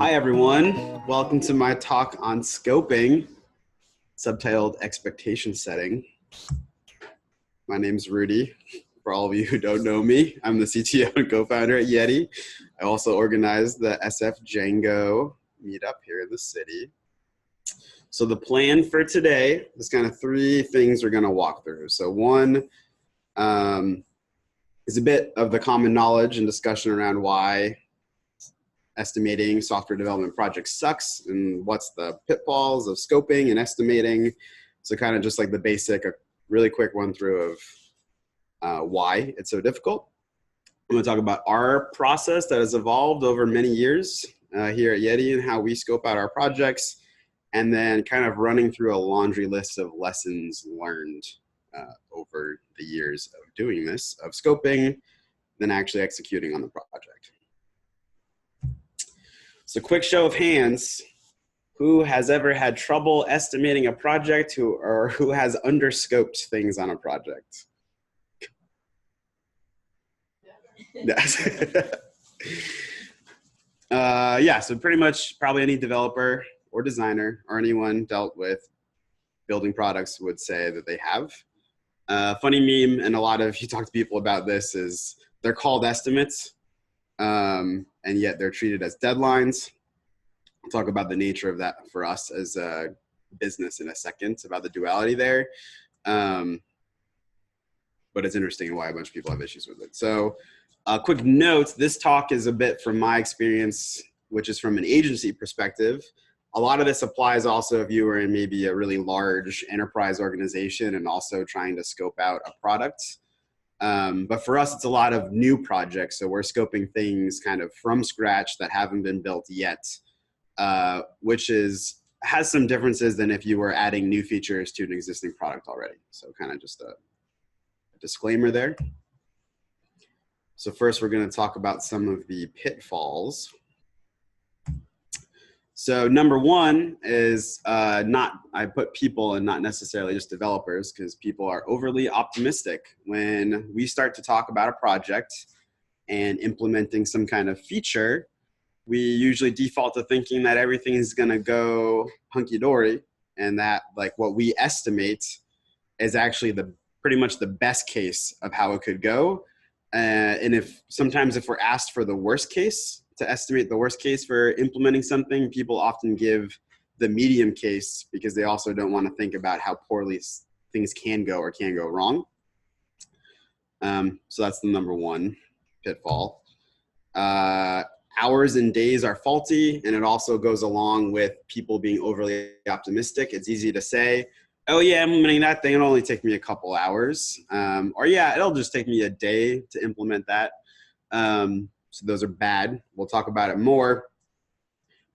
Hi everyone, welcome to my talk on scoping, subtitled Expectation Setting. My name's Rudy. For all of you who don't know me, I'm the CTO and Co-Founder at Yeti. I also organize the SF Django meetup here in the city. So the plan for today is kind of three things we're going to walk through. So one is a bit of the common knowledge and discussion around why estimating software development projects sucks and what's the pitfalls of scoping and estimating. So kind of just like the basic, a really quick run through of why it's so difficult. I'm going to talk about our process that has evolved over many years here at Yeti and how we scope out our projects, and then kind of running through a laundry list of lessons learned over the years of doing this, of scoping, then actually executing on the project. So quick show of hands, who has ever had trouble estimating a project or who has underscoped things on a project? Yeah, so pretty much probably any developer or designer or anyone dealt with building products would say that they have. Funny meme, and a lot of you talk to people about this, is they're called estimates. And yet they're treated as deadlines. I'll talk about the nature of that for us as a business in a second, about the duality there. But it's interesting why a bunch of people have issues with it. So a quick note, this talk is a bit from my experience, which is from an agency perspective. A lot of this applies also if you were in maybe a really large enterprise organization and also trying to scope out a product. But for us, it's a lot of new projects. So we're scoping things kind of from scratch that haven't been built yet, which has some differences than if you were adding new features to an existing product already. So kind of just a disclaimer there. So first, we're going to talk about some of the pitfalls. So number one is I put people and not necessarily just developers, because people are overly optimistic. When we start to talk about a project and implementing some kind of feature, we usually default to thinking that everything is going to go hunky-dory, and that like what we estimate is actually pretty much the best case of how it could go. And sometimes if we're asked for the worst case, to estimate the worst case for implementing something, people often give the medium case because they also don't want to think about how poorly things can go or can go wrong. So that's the number one pitfall. Hours and days are faulty, and it also goes along with people being overly optimistic. It's easy to say, oh yeah, implementing that thing, it'll only take me a couple hours. Or yeah, it'll just take me a day to implement that. So those are bad. We'll talk about it more.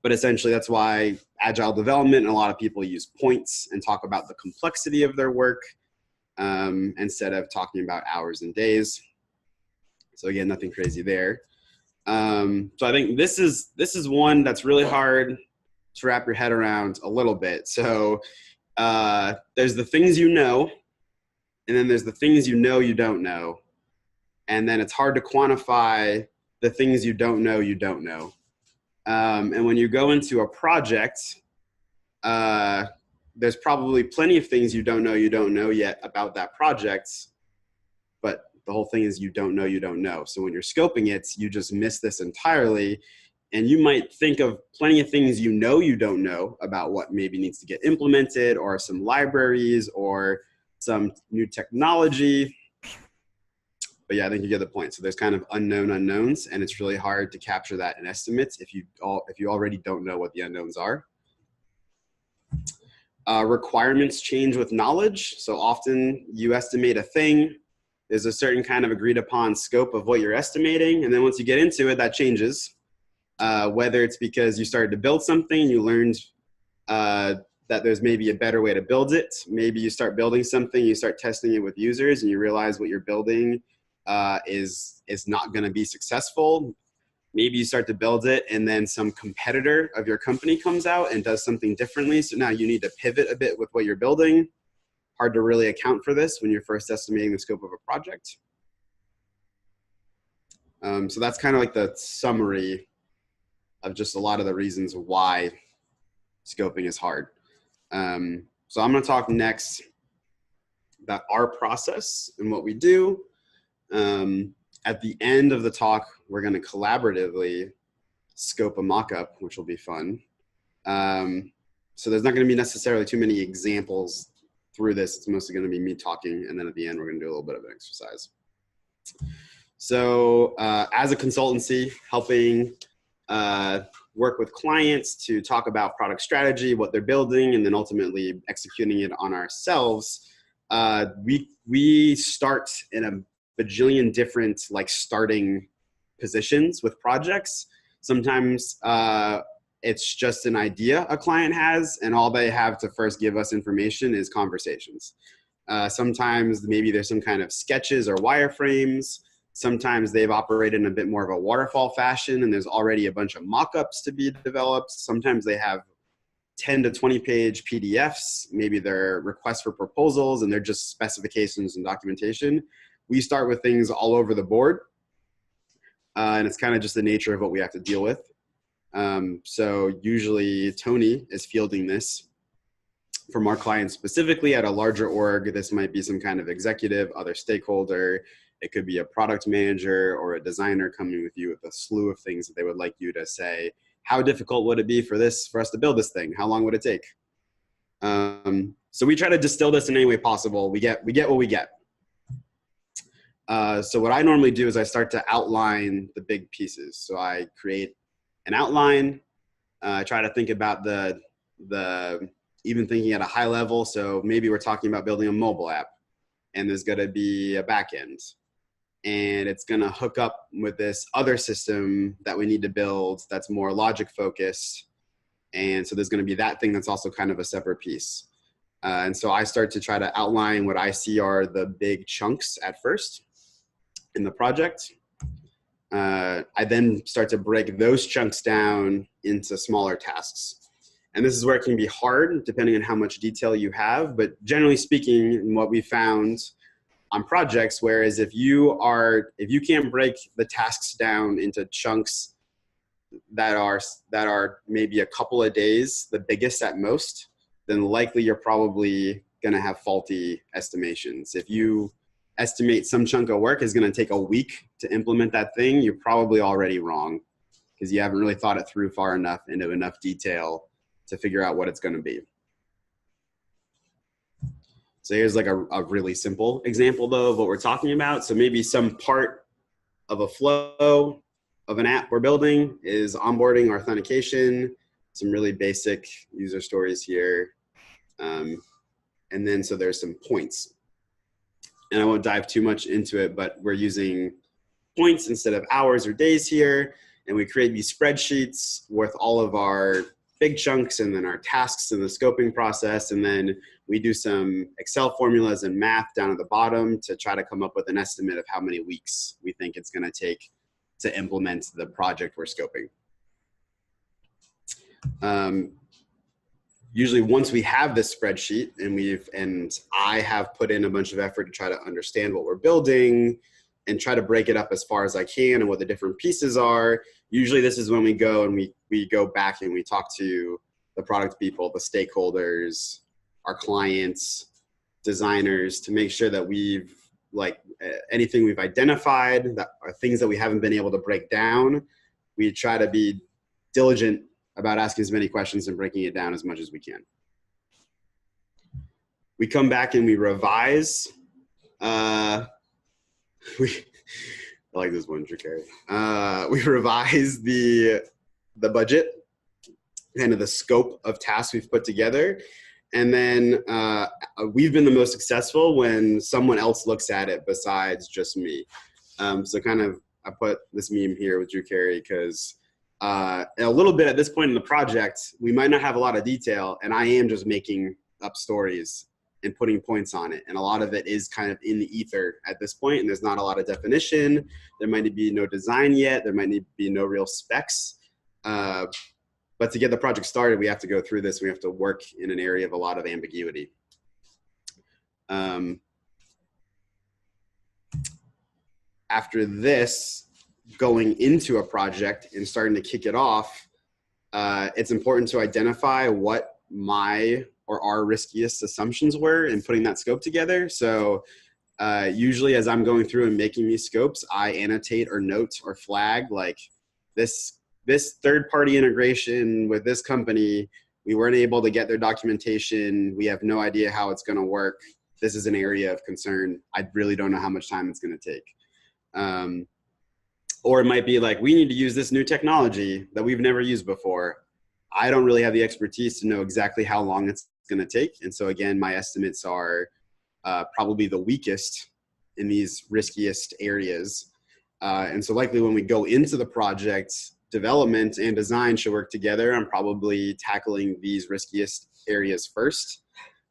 But essentially, that's why agile development and a lot of people use points and talk about the complexity of their work instead of talking about hours and days. So again, nothing crazy there. So I think this is one that's really hard to wrap your head around a little bit. So there's the things you know, and then there's the things you know you don't know. And then it's hard to quantify the things you don't know. And when you go into a project, there's probably plenty of things you don't know yet about that project, but the whole thing is you don't know. So when you're scoping it, you just miss this entirely, and you might think of plenty of things you don't know about what maybe needs to get implemented, or some libraries or some new technology. But yeah, I think you get the point. So there's kind of unknown unknowns, and it's really hard to capture that in estimates if you already don't know what the unknowns are. Requirements change with knowledge. So often you estimate a thing. There's a certain kind of agreed upon scope of what you're estimating, and then once you get into it, that changes. Whether it's because you started to build something, you learned that there's maybe a better way to build it. Maybe you start building something, you start testing it with users, and you realize what you're building is not going to be successful. Maybe you start to build it, and then some competitor of your company comes out and does something differently. So now you need to pivot a bit with what you're building. Hard to really account for this when you're first estimating the scope of a project. So that's kind of like the summary of just a lot of the reasons why scoping is hard. So I'm going to talk next about our process and what we do. At the end of the talk, we're going to collaboratively scope a mock-up, which will be fun. So there's not going to be necessarily too many examples through this. It's mostly going to be me talking, and then at the end, we're going to do a little bit of an exercise. So as a consultancy, helping work with clients to talk about product strategy, what they're building, and then ultimately executing it on ourselves, we start in a bajillion different like starting positions with projects. Sometimes it's just an idea a client has, and all they have to first give us information is conversations. Sometimes maybe there's some kind of sketches or wireframes. Sometimes they've operated in a bit more of a waterfall fashion, and there's already a bunch of mock-ups to be developed. Sometimes they have 10 to 20 page PDFs. Maybe they're requests for proposals, and they're just specifications and documentation. We start with things all over the board, and it's kind of just the nature of what we have to deal with. So usually Tony is fielding this from our clients specifically. At a larger org, this might be some kind of executive, other stakeholder. It could be a product manager or a designer coming with you with a slew of things that they would like you to say. How difficult would it be for us to build this thing? How long would it take? So we try to distill this in any way possible. We get what we get. So what I normally do is I start to outline the big pieces. So I create an outline. I try to think about even thinking at a high level. So maybe we're talking about building a mobile app, and there's going to be a back end, and it's going to hook up with this other system that we need to build that's more logic focused. And so there's going to be that thing that's also kind of a separate piece. And so I start to try to outline what I see are the big chunks at first in the project. I then start to break those chunks down into smaller tasks. And this is where it can be hard depending on how much detail you have. But generally speaking, what we found on projects, whereas if you can't break the tasks down into chunks that are maybe a couple of days, the biggest at most, then likely you're probably going to have faulty estimations. If you estimate some chunk of work is going to take a week to implement that thing, you're probably already wrong because you haven't really thought it through far enough into enough detail to figure out what it's going to be. So here's like a really simple example though of what we're talking about. So maybe some part of a flow of an app we're building is onboarding or authentication, some really basic user stories here. And then so there's some points. And I won't dive too much into it, but we're using points instead of hours or days here. And we create these spreadsheets with all of our big chunks and then our tasks in the scoping process. And then we do some Excel formulas and math down at the bottom to try to come up with an estimate of how many weeks we think it's going to take to implement the project we're scoping. Usually once we have this spreadsheet and I have put in a bunch of effort to try to understand what we're building and try to break it up as far as I can and what the different pieces are, usually this is when we go and we go back and we talk to the product people, the stakeholders, our clients, designers, to make sure that we've anything we've identified that are things that we haven't been able to break down. We try to be diligent about asking as many questions and breaking it down as much as we can. We come back and we revise. I like this one, Drew Carey. We revise the budget, kind of the scope of tasks we've put together. And then we've been the most successful when someone else looks at it besides just me. So kind of, I put this meme here with Drew Carey because a little bit at this point in the project, we might not have a lot of detail, and I am just making up stories and putting points on it. And a lot of it is kind of in the ether at this point, and there's not a lot of definition. There might be no design yet. There might be no real specs. But to get the project started, we have to go through this. We have to work in an area of a lot of ambiguity. After this, going into a project and starting to kick it off, it's important to identify what my or our riskiest assumptions were in putting that scope together. So usually as I'm going through and making these scopes, I annotate or note or flag like this third-party integration with this company, we weren't able to get their documentation. We have no idea how it's going to work. This is an area of concern. I really don't know how much time it's going to take. Or it might be like, we need to use this new technology that we've never used before. I don't really have the expertise to know exactly how long it's going to take. And so again, my estimates are probably the weakest in these riskiest areas. And so likely when we go into the project, development and design should work together. I'm probably tackling these riskiest areas first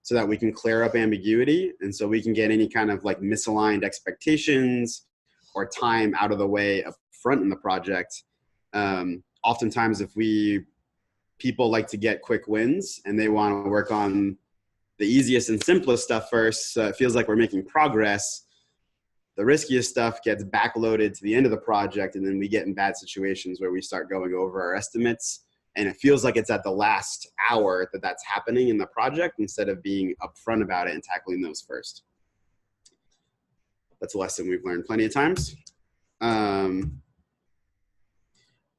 so that we can clear up ambiguity. And so we can get any kind of like misaligned expectations or time out of the way up front in the project. Oftentimes people like to get quick wins and they want to work on the easiest and simplest stuff first. So it feels like we're making progress. The riskiest stuff gets backloaded to the end of the project, and then we get in bad situations where we start going over our estimates, and it feels like it's at the last hour that that's happening in the project instead of being upfront about it and tackling those first. That's a lesson we've learned plenty of times.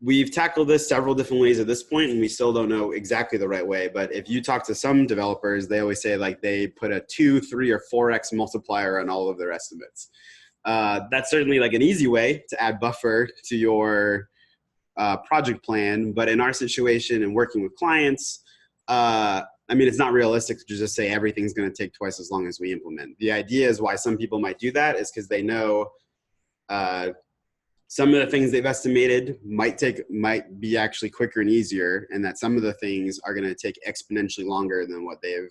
We've tackled this several different ways at this point, and we still don't know exactly the right way. But if you talk to some developers, they always say like they put a 2, 3, or 4x multiplier on all of their estimates. That's certainly like an easy way to add buffer to your project plan. But in our situation and working with clients, I mean, it's not realistic to just say everything's going to take twice as long as we implement. The idea is why some people might do that is because they know some of the things they've estimated might be actually quicker and easier, and that some of the things are going to take exponentially longer than what they've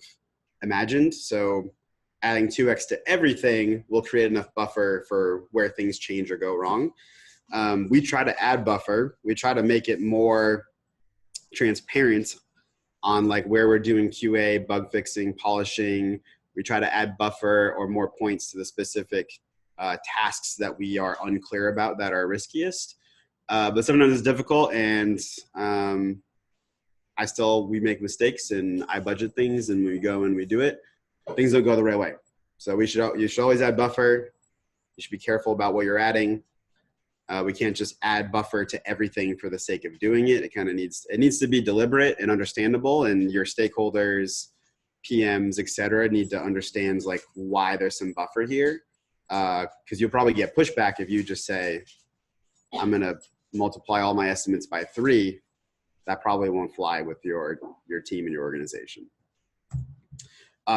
imagined. So adding 2x to everything will create enough buffer for where things change or go wrong. We try to add buffer. We try to make it more transparent on like where we're doing QA, bug fixing, polishing. We try to add buffer or more points to the specific tasks that we are unclear about that are riskiest. But sometimes it's difficult, and we make mistakes, and I budget things, and we go and we do it. Things don't go the right way. So you should always add buffer. You should be careful about what you're adding. We can't just add buffer to everything for the sake of doing it. It needs to be deliberate and understandable, and your stakeholders, PMs, et cetera, need to understand like why there's some buffer here. Because you'll probably get pushback if you just say, I'm going to multiply all my estimates by 3. That probably won't fly with your team and your organization.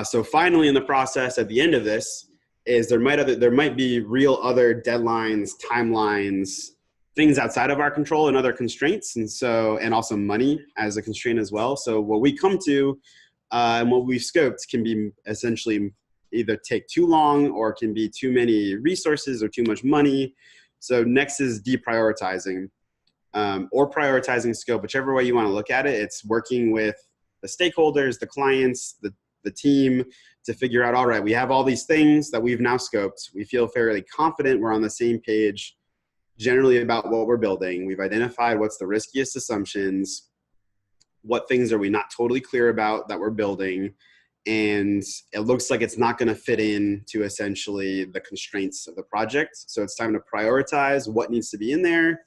So finally in the process at the end of this is there might be real other deadlines, timelines, things outside of our control and other constraints. And also money as a constraint as well. So what we come to and what we've scoped can be essentially either take too long or can be too many resources or too much money. So next is deprioritizing or prioritizing scope, whichever way you want to look at it. It's working with the stakeholders, the clients, the team to figure out, all right, we have all these things that we've now scoped. We feel fairly confident we're on the same page generally about what we're building. We've identified what's the riskiest assumptions, what things are we not totally clear about that we're building, and it looks like it's not going to fit in to essentially the constraints of the project. So it's time to prioritize what needs to be in there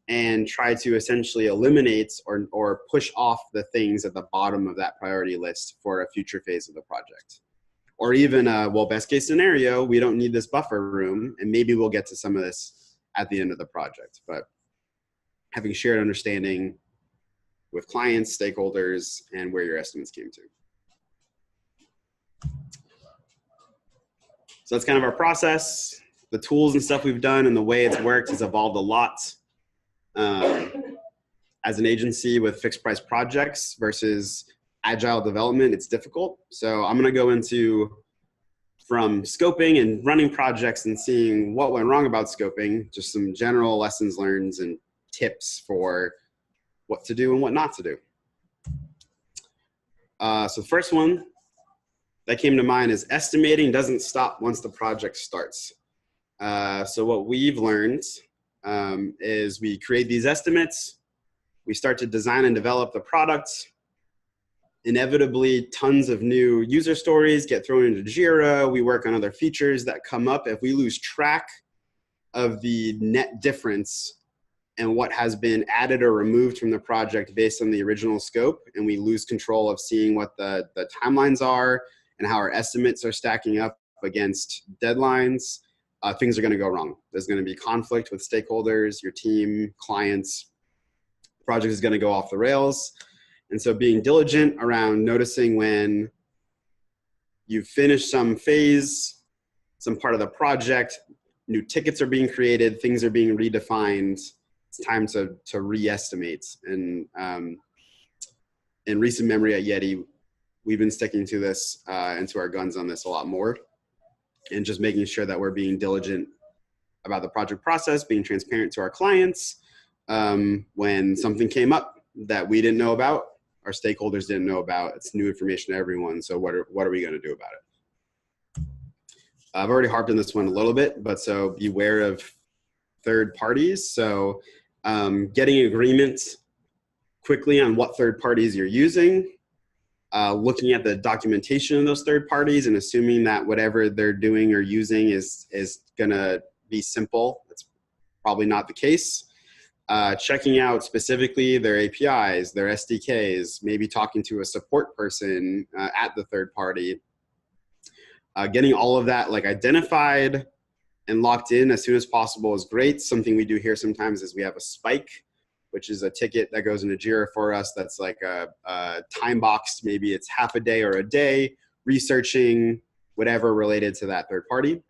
and try to essentially eliminate or push off the things at the bottom of that priority list for a future phase of the project. Or even, best case scenario, we don't need this buffer room, and maybe we'll get to some of this at the end of the project. But having shared understanding with clients, stakeholders, and where your estimates came to. So that's kind of our process. The tools and stuff we've done and the way it's worked has evolved a lot. As an agency with fixed price projects versus agile development, it's difficult. So I'm going to go into from scoping and running projects and seeing what went wrong about scoping, just some general lessons learned and tips for what to do and what not to do. So the first one that came to mind is estimating doesn't stop once the project starts. So what we've learned is we create these estimates. We start to design and develop the product. Inevitably, tons of new user stories get thrown into Jira. We work on other features that come up. If we lose track of the net difference and what has been added or removed from the project based on the original scope, and we lose control of seeing what the timelines are and how our estimates are stacking up against deadlines, things are going to go wrong. There's going to be conflict with stakeholders, your team, clients. Project is going to go off the rails. And so being diligent around noticing when you've finished some phase, some part of the project, new tickets are being created, things are being redefined, it's time to re-estimate. And in recent memory at Yeti, we've been sticking to this and to our guns on this a lot more, and just making sure that we're being diligent about the project process, being transparent to our clients. When something came up that we didn't know about, our stakeholders didn't know about, it's new information to everyone. So what are we going to do about it? I've already harped on this one a little bit, but so beware of third parties. So getting agreement quickly on what third parties you're using, looking at the documentation of those third parties and assuming that whatever they're doing or using is going to be simple. That's probably not the case. Checking out specifically their APIs, their SDKs, maybe talking to a support person at the third party. Getting all of that like identified and locked in as soon as possible is great. Something we do here sometimes is we have a spike, which is a ticket that goes into Jira for us that's like a time box. Maybe it's half a day or a day, researching whatever related to that third party.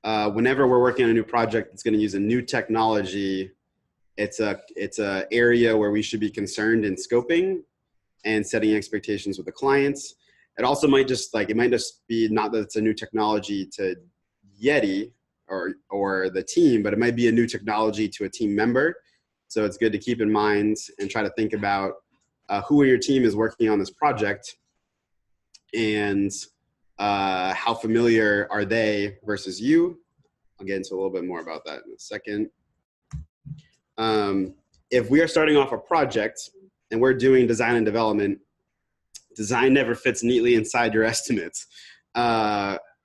Whenever we're working on a new project that's going to use a new technology, it's a area where we should be concerned in scoping and setting expectations with the clients. It also might just be not that it's a new technology to Yeti or the team, but it might be a new technology to a team member. So it's good to keep in mind and try to think about who in your team is working on this project, and how familiar are they versus you. I'll get into a little bit more about that in a second. If we are starting off a project and we're doing design and development, design never fits neatly inside your estimates.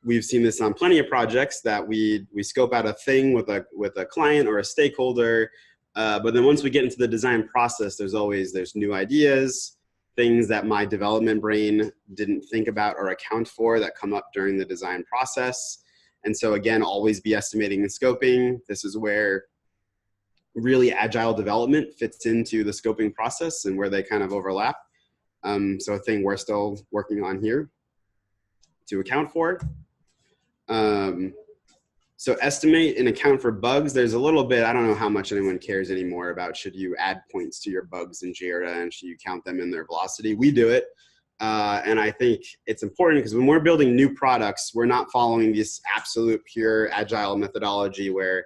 We've seen this on plenty of projects that we scope out a thing with a client or a stakeholder, but then once we get into the design process, there's new ideas, things that my development brain didn't think about or account for that come up during the design process. And so again, always be estimating and scoping. This is where really agile development fits into the scoping process and where they kind of overlap. So a thing we're still working on here to account for. So estimate and account for bugs. There's a little bit, I don't know how much anyone cares anymore about should you add points to your bugs in Jira and should you count them in their velocity. We do it. And I think it's important because when we're building new products, we're not following this absolute pure agile methodology where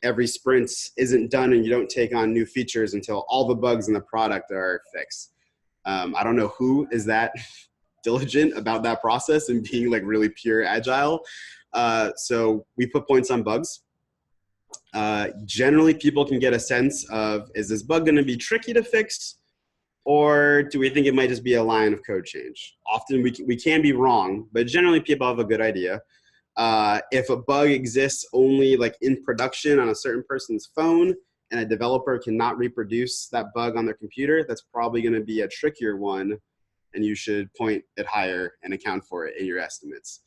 every sprint isn't done and you don't take on new features until all the bugs in the product are fixed. I don't know who is that diligent about that process and being like really pure agile. So we put points on bugs. Generally, people can get a sense of, is this bug going to be tricky to fix? Or do we think it might just be a line of code change? Often we can be wrong, but generally people have a good idea. If a bug exists only like in production on a certain person's phone and a developer cannot reproduce that bug on their computer, that's probably going to be a trickier one, and you should point it higher and account for it in your estimates.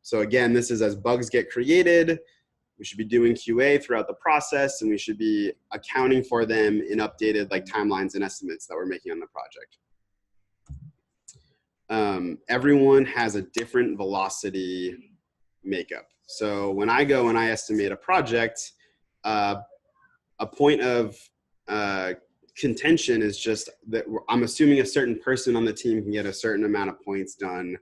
So again, this is as bugs get created, we should be doing QA throughout the process, and we should be accounting for them in updated like timelines and estimates that we're making on the project. Everyone has a different velocity makeup. So when I go and I estimate a project, a point of contention is just that I'm assuming a certain person on the team can get a certain amount of points done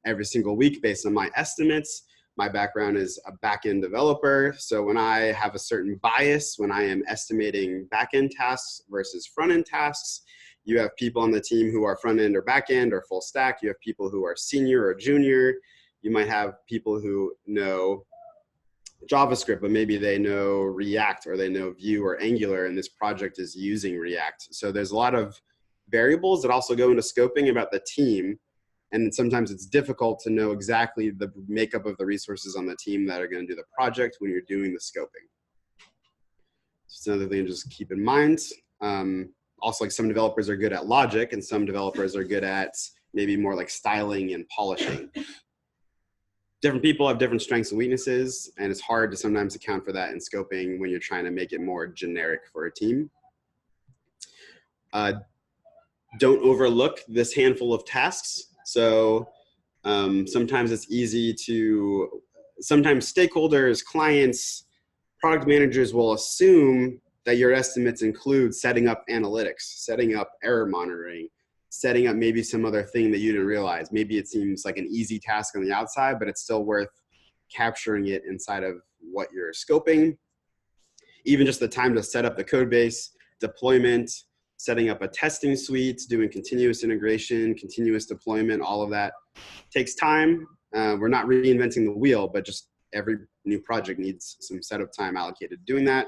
every single week based on my estimates. My background is a back-end developer, so when I have a certain bias, when I am estimating back-end tasks versus front-end tasks, you have people on the team who are front-end or back-end or full stack. You have people who are senior or junior. You might have people who know JavaScript, but maybe they know React or they know Vue or Angular, and this project is using React. So there's a lot of variables that also go into scoping about the team. And sometimes it's difficult to know exactly the makeup of the resources on the team that are going to do the project when you're doing the scoping. So another thing to just keep in mind. Also, like some developers are good at logic and some developers are good at maybe more like styling and polishing. Different people have different strengths and weaknesses, and it's hard to sometimes account for that in scoping when you're trying to make it more generic for a team. Don't overlook this handful of tasks. So sometimes it's easy to, sometimes stakeholders, clients, product managers will assume that your estimates include setting up analytics, setting up error monitoring, setting up maybe some other thing that you didn't realize. Maybe it seems like an easy task on the outside, but it's still worth capturing it inside of what you're scoping. Even just the time to set up the code base, deployment, setting up a testing suite, doing continuous integration, continuous deployment, all of that takes time. We're not reinventing the wheel, but just every new project needs some setup time allocated to doing that.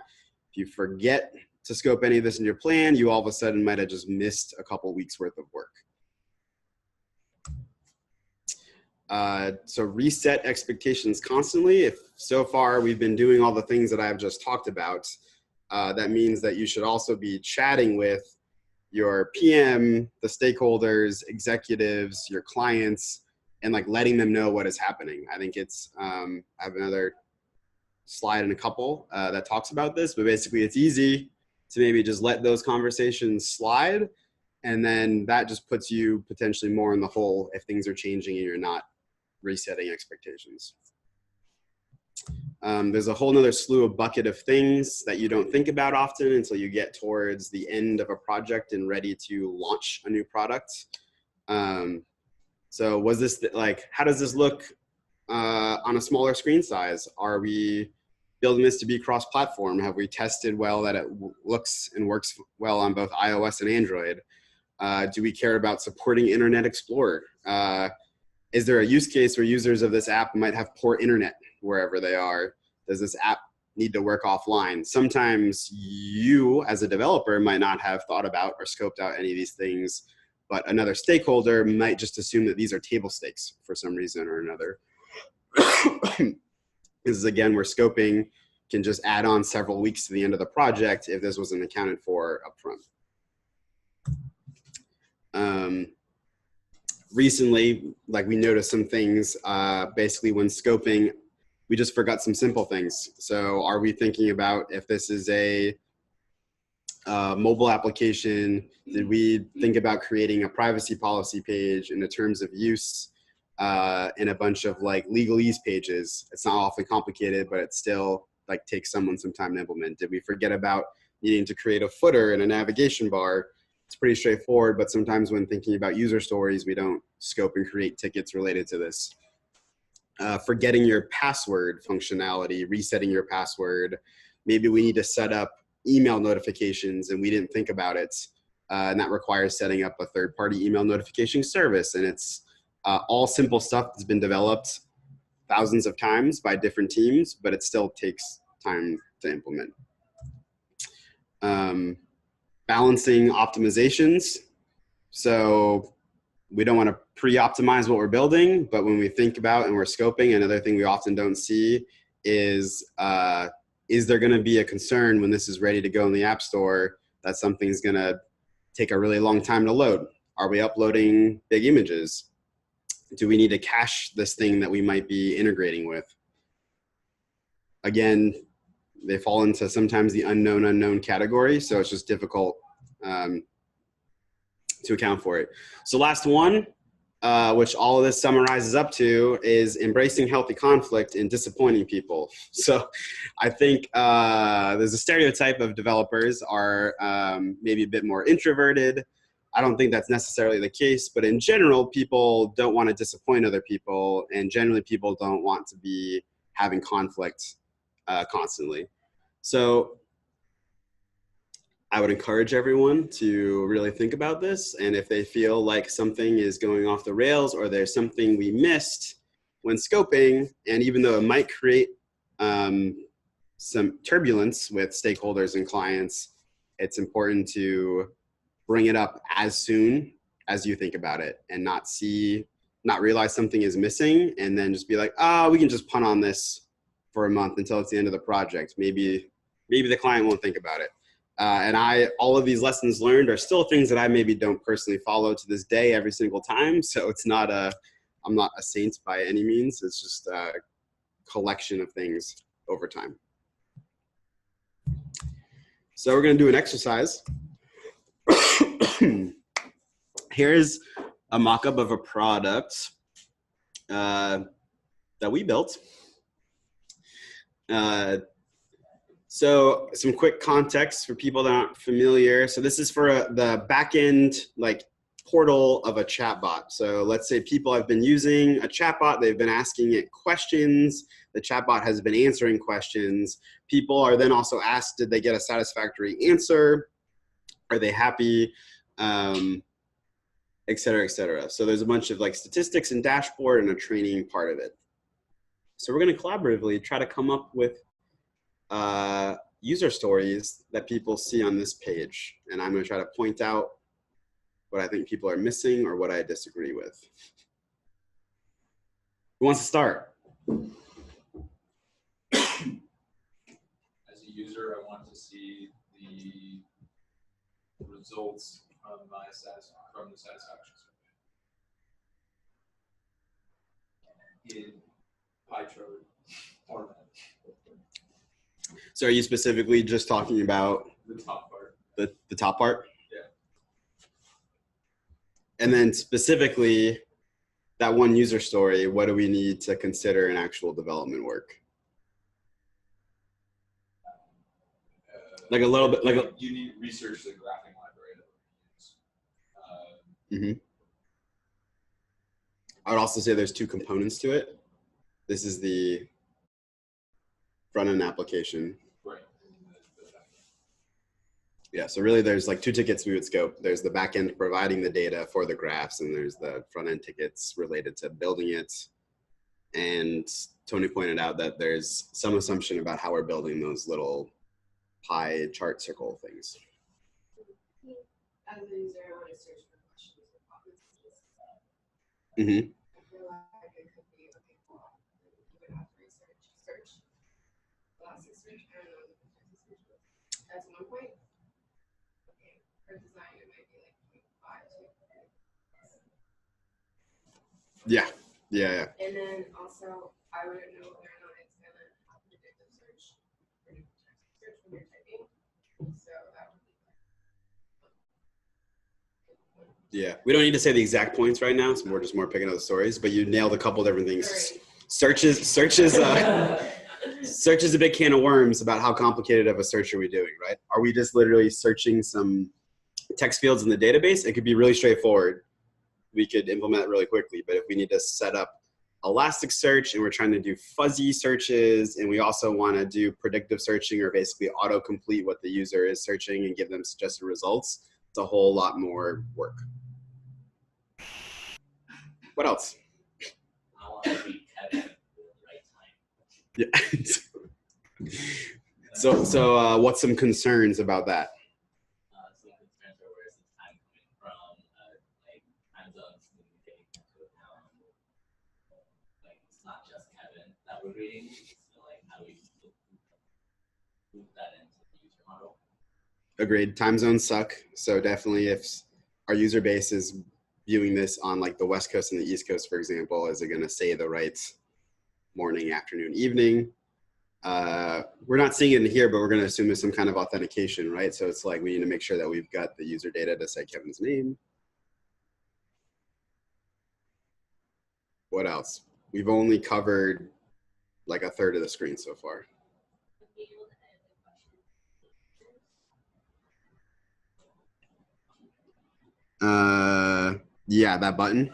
If you forget to scope any of this in your plan, you all of a sudden might have just missed a couple weeks worth of work. So reset expectations constantly. If so far we've been doing all the things that I've just talked about, that means that you should also be chatting with your PM, the stakeholders, executives, your clients, and like letting them know what is happening. I think it's, I have another slide in a couple that talks about this, but basically it's easy to maybe just let those conversations slide. And then that just puts you potentially more in the hole if things are changing and you're not resetting expectations. There's a whole nother slew of bucket of things that you don't think about often until you get towards the end of a project and ready to launch a new product. So was this like, how does this look on a smaller screen size? Are we building this to be cross-platform? Have we tested well that it looks and works well on both iOS and Android? Do we care about supporting Internet Explorer? Is there a use case where users of this app might have poor internet wherever they are? Does this app need to work offline? Sometimes you as a developer might not have thought about or scoped out any of these things, but another stakeholder might just assume that these are table stakes for some reason or another. This is again where scoping can just add on several weeks to the end of the project if this wasn't accounted for upfront. Recently, like we noticed some things, basically when scoping, we just forgot some simple things. So are we thinking about if this is a mobile application, did we think about creating a privacy policy page and the terms of use and a bunch of like legalese pages? It's not awfully complicated, but it still like takes someone some time to implement. Did we forget about needing to create a footer and a navigation bar? It's pretty straightforward, but sometimes when thinking about user stories, we don't scope and create tickets related to this. Forgetting your password functionality, resetting your password. Maybe we need to set up email notifications and we didn't think about it. And that requires setting up a third-party email notification service. And it's all simple stuff that's been developed thousands of times by different teams, but it still takes time to implement. Balancing optimizations. So we don't want to pre-optimize what we're building, but when we think about and we're scoping, another thing we often don't see is there going to be a concern when this is ready to go in the App Store that something's going to take a really long time to load? Are we uploading big images? Do we need to cache this thing that we might be integrating with? Again, they fall into sometimes the unknown category, so it's just difficult to account for it. So last one, which all of this summarizes up to, is embracing healthy conflict and disappointing people. So I think there's a stereotype of developers are maybe a bit more introverted. I don't think that's necessarily the case, but in general, people don't want to disappoint other people, and generally people don't want to be having conflict constantly. So I would encourage everyone to really think about this, and if they feel like something is going off the rails or there's something we missed when scoping, and even though it might create some turbulence with stakeholders and clients, it's important to bring it up as soon as you think about it and not realize something is missing and then just be like, oh, we can just punt on this for a month until it's the end of the project. Maybe the client won't think about it. And all of these lessons learned are still things that I maybe don't personally follow to this day every single time. So it's not I'm not a saint by any means. It's just a collection of things over time. So we're going to do an exercise. Here's a mock-up of a product that we built. So some quick context for people that aren't familiar. So this is for the back-end portal of a chatbot. So let's say people have been using a chatbot, they've been asking it questions, the chatbot has been answering questions. People are then also asked, did they get a satisfactory answer? Are they happy? Et cetera, et cetera. So there's a bunch of statistics and dashboard and a training part of it. So we're going to collaboratively try to come up with user stories that people see on this page. And I'm going to try to point out what I think people are missing or what I disagree with. Who wants to start? As a user, I want to see the results from the satisfaction survey in pie chart format. So are you specifically just talking about The top part. The top part? Yeah. And then specifically that one user story, what do we need to consider in actual development work? A little bit you need to research the graphing library that we use. I would also say there's two components to it. This is the front-end application. Right. Yeah, so really there's two tickets we would scope. There's the back end providing the data for the graphs, and there's the front end tickets related to building it. And Tony pointed out that there's some assumption about how we're building those little pie chart circle things. As a user, I want to search for questions or comments. Mm-hmm. I feel like it could be, okay, well, you would have to search, Elasticsearch, I don't know what the search was. That's one point. Okay, for design, it might be 0.5 to. Yeah. And then also, I wouldn't know whether or not it's going to have predictive search when you're typing. So that would be Yeah, we don't need to say the exact points right now. So we're just more picking up the stories, but you nailed a couple different things. Right. Search is a big can of worms about how complicated of a search are we doing, right? Are we just literally searching some text fields in the database? It could be really straightforward. We could implement it really quickly, but if we need to set up Elasticsearch and we're trying to do fuzzy searches and we also want to do predictive searching or basically autocomplete what the user is searching and give them suggested results, it's a whole lot more work. What else? I want to be Kevin at the right time. Yeah. So what's some concerns about that? Some concerns are where is the time coming from, time zones taking into account. It's not just Kevin that we're reading. So how do we move that into the user model? Agreed. Time zones suck. So definitely if our user base is viewing this on the West Coast and the East Coast, for example, is it going to say the right morning, afternoon, evening? We're not seeing it in here, but we're going to assume there's some kind of authentication, right? So it's we need to make sure that we've got the user data to say Kevin's name. What else? We've only covered a third of the screen so far. Yeah, that button.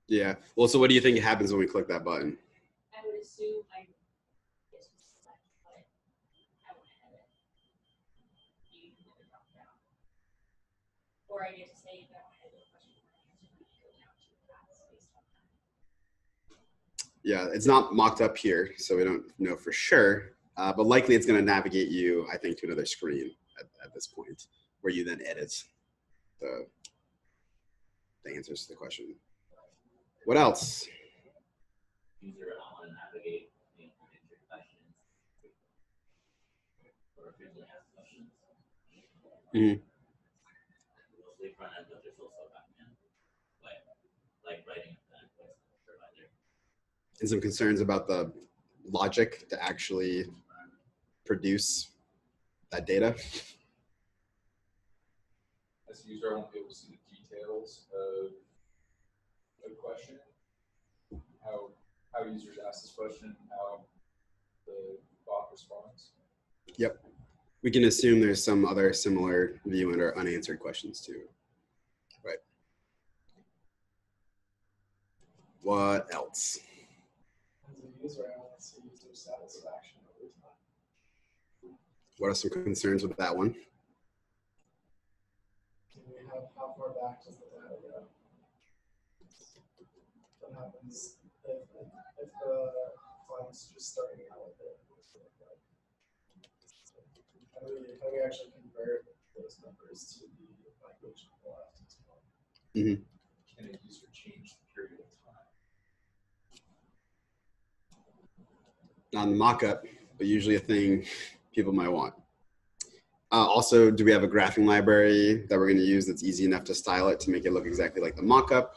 Yeah. Well, so what do you think happens when we click that button? I would assume Or I get to say that I had a question and go down to the class based on that. Yeah, it's not mocked up here, so we don't know for sure. But likely it's going to navigate you, I think, to another screen at this point, where you then edit the answers to the question. What else? User on navigate the answer questions or frequently asked questions. Mhm. Mostly front end, but there's also back end, like writing that provider. And some concerns about the logic to actually produce that data. As a user, I won't be able to see the details of a question, how users ask this question, how the bot responds. Yep. We can assume there's some other similar view under unanswered questions too. Right. What else? As a user, I want to see user satisfaction over time. What are some concerns with that one? Do we have how far back does the data go? What happens if the client's just starting out with it? How do we actually convert those numbers to the language we'll have to explore? Mm-hmm. Can a user change the period of time? On the mock-up, but usually a thing people might want. Also, do we have a graphing library that we're going to use that's easy enough to style it to make it look exactly like the mock-up?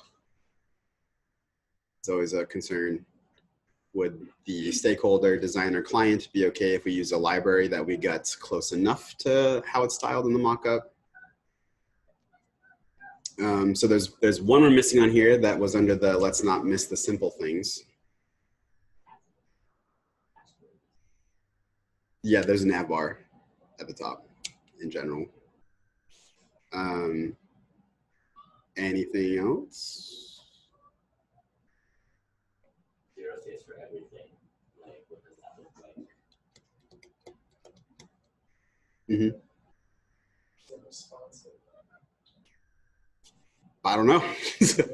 It's always a concern. Would the stakeholder, designer, client be okay if we use a library that we got close enough to how it's styled in the mock-up? So there's one we're missing on here that was under the let's not miss the simple things. Yeah, there's an nav bar at the top in general. Anything else? Zero states for everything. Like, what does that look like? Mm-hmm. Responsive. I don't know. Is there a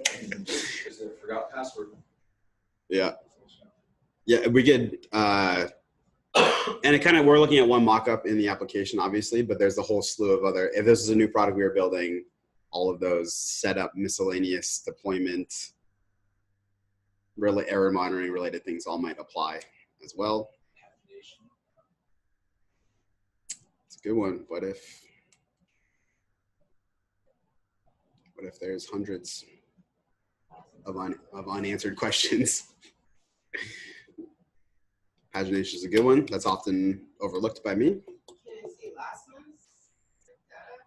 forgot password? Yeah. Yeah, we could, and it kind of, we're looking at one mock-up in the application, obviously, but there's a whole slew of other, if this is a new product we were building, all of those setup, miscellaneous deployment, really error monitoring related things all might apply as well. It's a good one. What if there's hundreds of unanswered questions? Pagination is a good one. That's often overlooked by me. Can I see last month's data?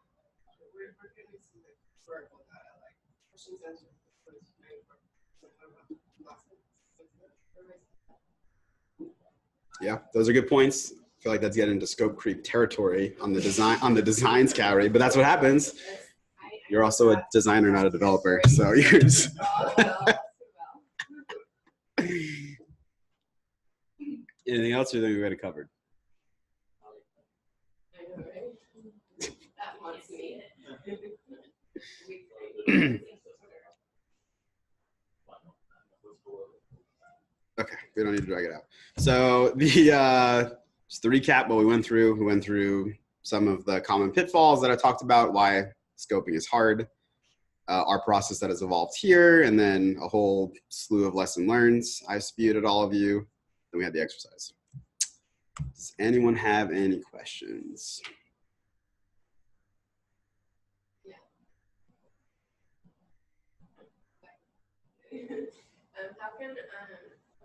We're going to see the historical data, like questions answered. Yeah, those are good points. I feel like that's getting into scope creep territory on the designs category, but that's what happens. You're also a designer, not a developer, so you're just anything else you think we got it covered? I know, right? That wants me. Okay, we don't need to drag it out. So just to recap what we went through some of the common pitfalls that I talked about, why scoping is hard, our process that has evolved here, and then a whole slew of lesson learns I spewed at all of you. Then we had the exercise. Does anyone have any questions? What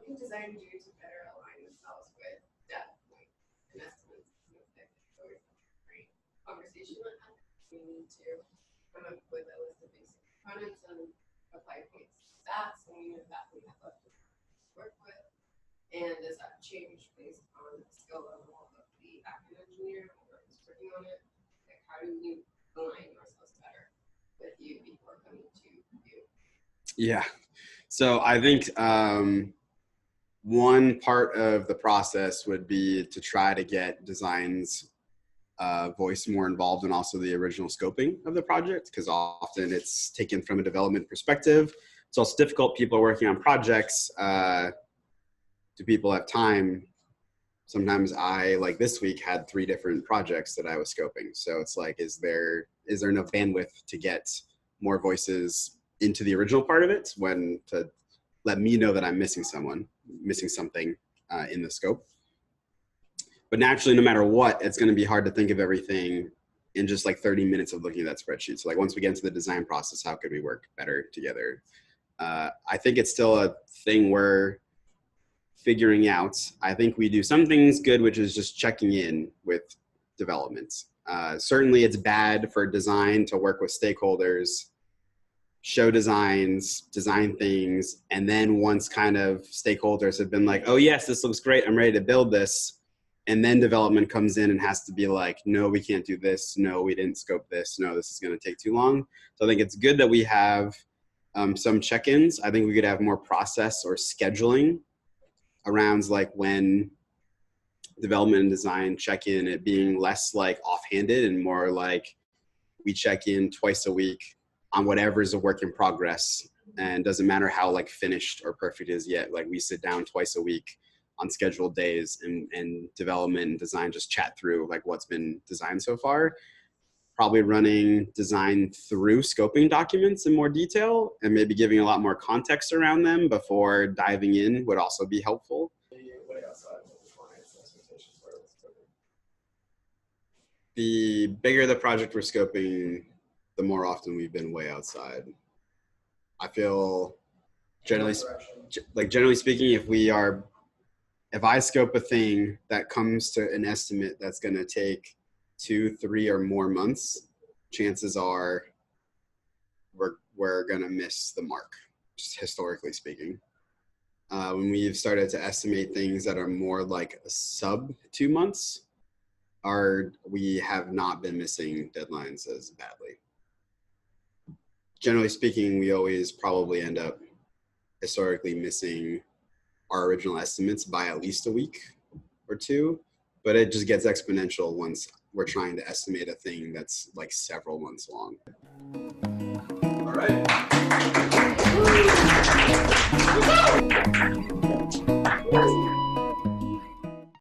can design do to better align themselves with depth, like and estimates? Always great conversation with us. We need to come up with a list of basic components and apply points to that, so we know that we have left to work with. And does that change based on the skill level of the backend engineer who's working on it? Like, how do we align ourselves better with you before coming to you? Yeah. So I think one part of the process would be to try to get designs voice more involved in also the original scoping of the project, because often it's taken from a development perspective. It's also difficult. People are working on projects. Do people have time? Sometimes I, like this week, had 3 different projects that I was scoping. So it's like, is there enough bandwidth to get more voices into the original part of it, when to let me know that I'm missing something in the scope. But naturally, no matter what, it's going to be hard to think of everything in just like 30 minutes of looking at that spreadsheet. So like once we get into the design process, how could we work better together? I think it's still a thing we're figuring out. I think we do some things good, which is just checking in with development. Certainly it's bad for design to work with stakeholders, show designs, design things, and then once kind of stakeholders have been like, oh yes, this looks great, I'm ready to build this, and then development comes in and has to be like, no, we can't do this, no, we didn't scope this, no, this is going to take too long. So I think it's good that we have some check-ins. I think we could have more process or scheduling around like when development and design check in, it being less like offhanded and more like we check in twice a week on whatever is a work in progress, and doesn't matter how like finished or perfect it is yet. Like we sit down twice a week on scheduled days and development and design just chat through like what's been designed so far. Probably running design through scoping documents in more detail and maybe giving a lot more context around them before diving in would also be helpful. Way outside of the client's expectations for it. The bigger the project we're scoping, the more often we've been way outside. I feel generally speaking, if I scope a thing that comes to an estimate that's going to take 2, 3 or more months, chances are we're going to miss the mark, just historically speaking. When we've started to estimate things that are more like sub 2 months, we have not been missing deadlines as badly. Generally speaking, we always probably end up historically missing our original estimates by at least a week or 2, but it just gets exponential once we're trying to estimate a thing that's like several months long. All right.